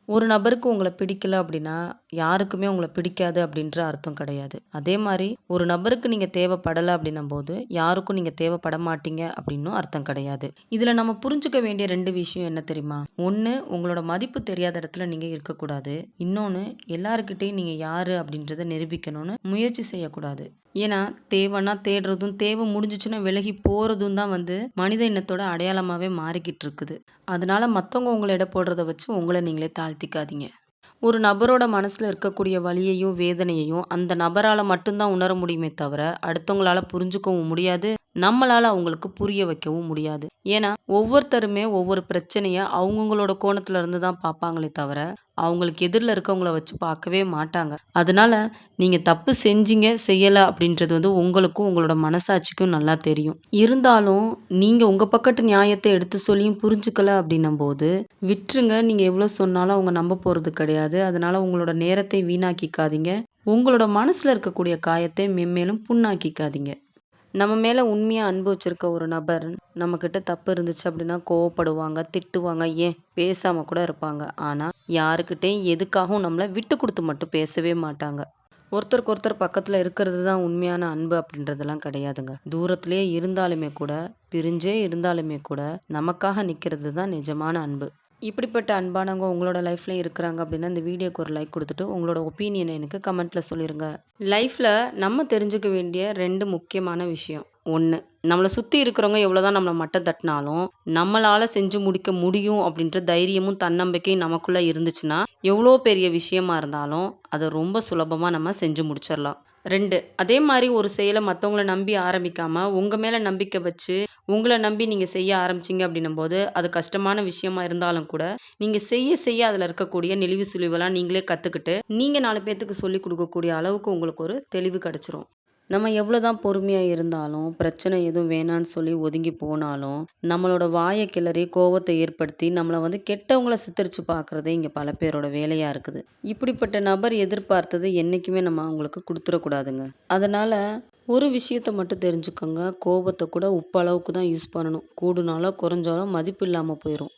ஒரு நபருக்கு உங்கள பிடிக்கல அப்படின்னா, யாருக்குமே உங்கள பிடிக்காது அப்படின்ற அர்த்தம் கிடையாது. அதே மாரி ஒரு நபருக்கு நீங்க தேவைப்படல அப்படின்னும்போது, யாருக்கும் நீங்க தேவைப்பட மாட்டீங்க அப்படின்னும் அர்த்தம் கிடையாது. இதுல நம்ம புரிஞ்சுக்க வேண்டிய 2 விஷயம் என்ன தெரியுமா? 1 உங்களோட மதிப்பு தெரியாத இடத்துல நீங்க இருக்கக்கூடாது. இன்னொன்னு எல்லார்கிட்டயும் நீங்க யாரு அப்படின்றத நிரூபிக்கணும்னு முயற்சி செய்யக்கூடாது. ஏன்னா, தேவைன்னா தேடுறதும், தேவை முடிஞ்சுச்சுன்னா விலகி போறதும் தான் மனித இனத்தோட அடையாளமாவே மாறிக்கிட்டு இருக்குது. அதனால மத்தவங்க உங்கள எடை போடுறத வச்சு உங்கள நீங்களே தாழ்த்திக்காதீங்க. ஒரு நபரோட மனசுல இருக்கக்கூடிய வலியையும், வேதனையையும் அந்த நபரால மட்டும் தான் உணர முடியுமே தவிர, அடுத்தவங்களால புரிஞ்சுக்கவும் முடியாது. நம்மளால அவங்களுக்கு புரிய வைக்கவும் முடியாது. ஏன்னா, ஒவ்வொருத்தருமே ஒவ்வொரு பிரச்சனைய அவங்கவங்களோட கோணத்துல இருந்து தான் பார்ப்பாங்களே தவிர, அவங்களுக்கு எதிர்ல இருக்கவங்கள வச்சு பார்க்கவே மாட்டாங்க. அதனால நீங்க தப்பு செஞ்சீங்க, செய்யல அப்படின்றது உங்களுக்கும், உங்களோட மனசாட்சிக்கும் நல்லா தெரியும். இருந்தாலும் நீங்க உங்க பக்கத்து நியாயத்த எடுத்து சொல்லியும் புரிஞ்சுக்கல அப்படின்னும்போது, விட்டுருங்க. நீங்க எவ்வளோ சொன்னாலும் அவங்க நம்ப போறது கிடையாது. அதனால உங்களோட நேரத்தை வீணாக்கிக்காதீங்க. உங்களோட மனசுல இருக்கக்கூடிய காயத்தை மென்மேலும் புண்ணாக்கிக்காதீங்க. நம்ம மேல உண்மையா அன்பு வச்சிருக்க ஒரு நபர் நம்மகிட்ட தப்பு இருந்துச்சு அப்படின்னா கோவப்படுவாங்க, திட்டுவாங்க, ஏன் பேசாம கூட இருப்பாங்க. ஆனா யாருக்கிட்டயும் எதுக்காகவும் நம்மள விட்டு குடுத்து மட்டும் பேசவே மாட்டாங்க. ஒருத்தருக்கு ஒருத்தர் பக்கத்துல இருக்கிறது தான் உண்மையான அன்பு அப்படின்றதெல்லாம் கிடையாதுங்க. தூரத்திலேயே இருந்தாலுமே கூட, பிரிஞ்சே இருந்தாலுமே கூட, நமக்காக நிக்கிறது தான் நிஜமான அன்பு. இப்படிப்பட்ட அன்பானவங்க உங்களோட லைஃப்ல இருக்கிறாங்க அப்படின்னா, இந்த வீடியோக்கு ஒரு லைக் குடுத்துட்டு, உங்களோட ஒப்பீனியன எனக்கு கமெண்ட்ல சொல்லிருங்க. லைஃப்ல நம்ம தெரிஞ்சுக்க வேண்டிய 2 முக்கியமான விஷயம். 1 நம்மள சுத்தி இருக்கிறவங்க எவ்வளோதான் நம்மள மட்டம் தட்டினாலும், நம்மளால செஞ்சு முடிக்க முடியும் அப்படின்ற தைரியமும், தன்னம்பிக்கையும் நமக்குள்ள இருந்துச்சுன்னா, எவ்வளோ பெரிய விஷயமா இருந்தாலும், அத ரொம்ப சுலபமா நம்ம செஞ்சு முடிச்சிடலாம். 2 அதே மாரி ஒரு செயல மத்தவங்கள நம்பி ஆரம்பிக்காம, உங்க மேல நம்பிக்கை வச்சு, உங்கள நம்பி நீங்க செய்ய ஆரம்பிச்சீங்க அப்படின்னும்போது, அது கஷ்டமான விஷயமா இருந்தாலும் கூட, நீங்க செய்ய செய்ய அதில இருக்கக்கூடிய நெளிவு சுளிவெல்லாம் நீங்களே கத்துக்கிட்டு, நீங்க 4 பேத்துக்கு சொல்லிக் குடுக்கக்கூடிய அளவுக்கு உங்களுக்கு ஒரு தெளிவு கிடைச்சிரும். நம்ம எவ்வளோதான் பொறுமையா இருந்தாலும், பிரச்சனை எதுவும் வேணான்னு சொல்லி ஒதுங்கி போனாலும், நம்மளோட வாய கிளறி கோவத்த ஏற்படுத்தி, நம்மள கெட்டவங்கள சித்தரிச்சு பார்க்குறதே இங்க பல பேரோட வேலையா இருக்குது. இப்படிப்பட்ட நபர் எதிர்பார்த்தது என்னைக்குமே நம்ம அவங்களுக்கு குடுத்துறக்கூடாதுங்க. அதனால ஒரு விஷயத்த மட்டும் தெரிஞ்சுக்கோங்க. கோபத்த கூட உப்பு அளவுக்கு தான் யூஸ் பண்ணணும். கூடுனாலோ, குறைஞ்சாலோ மதிப்பு இல்லாம போயிரும்.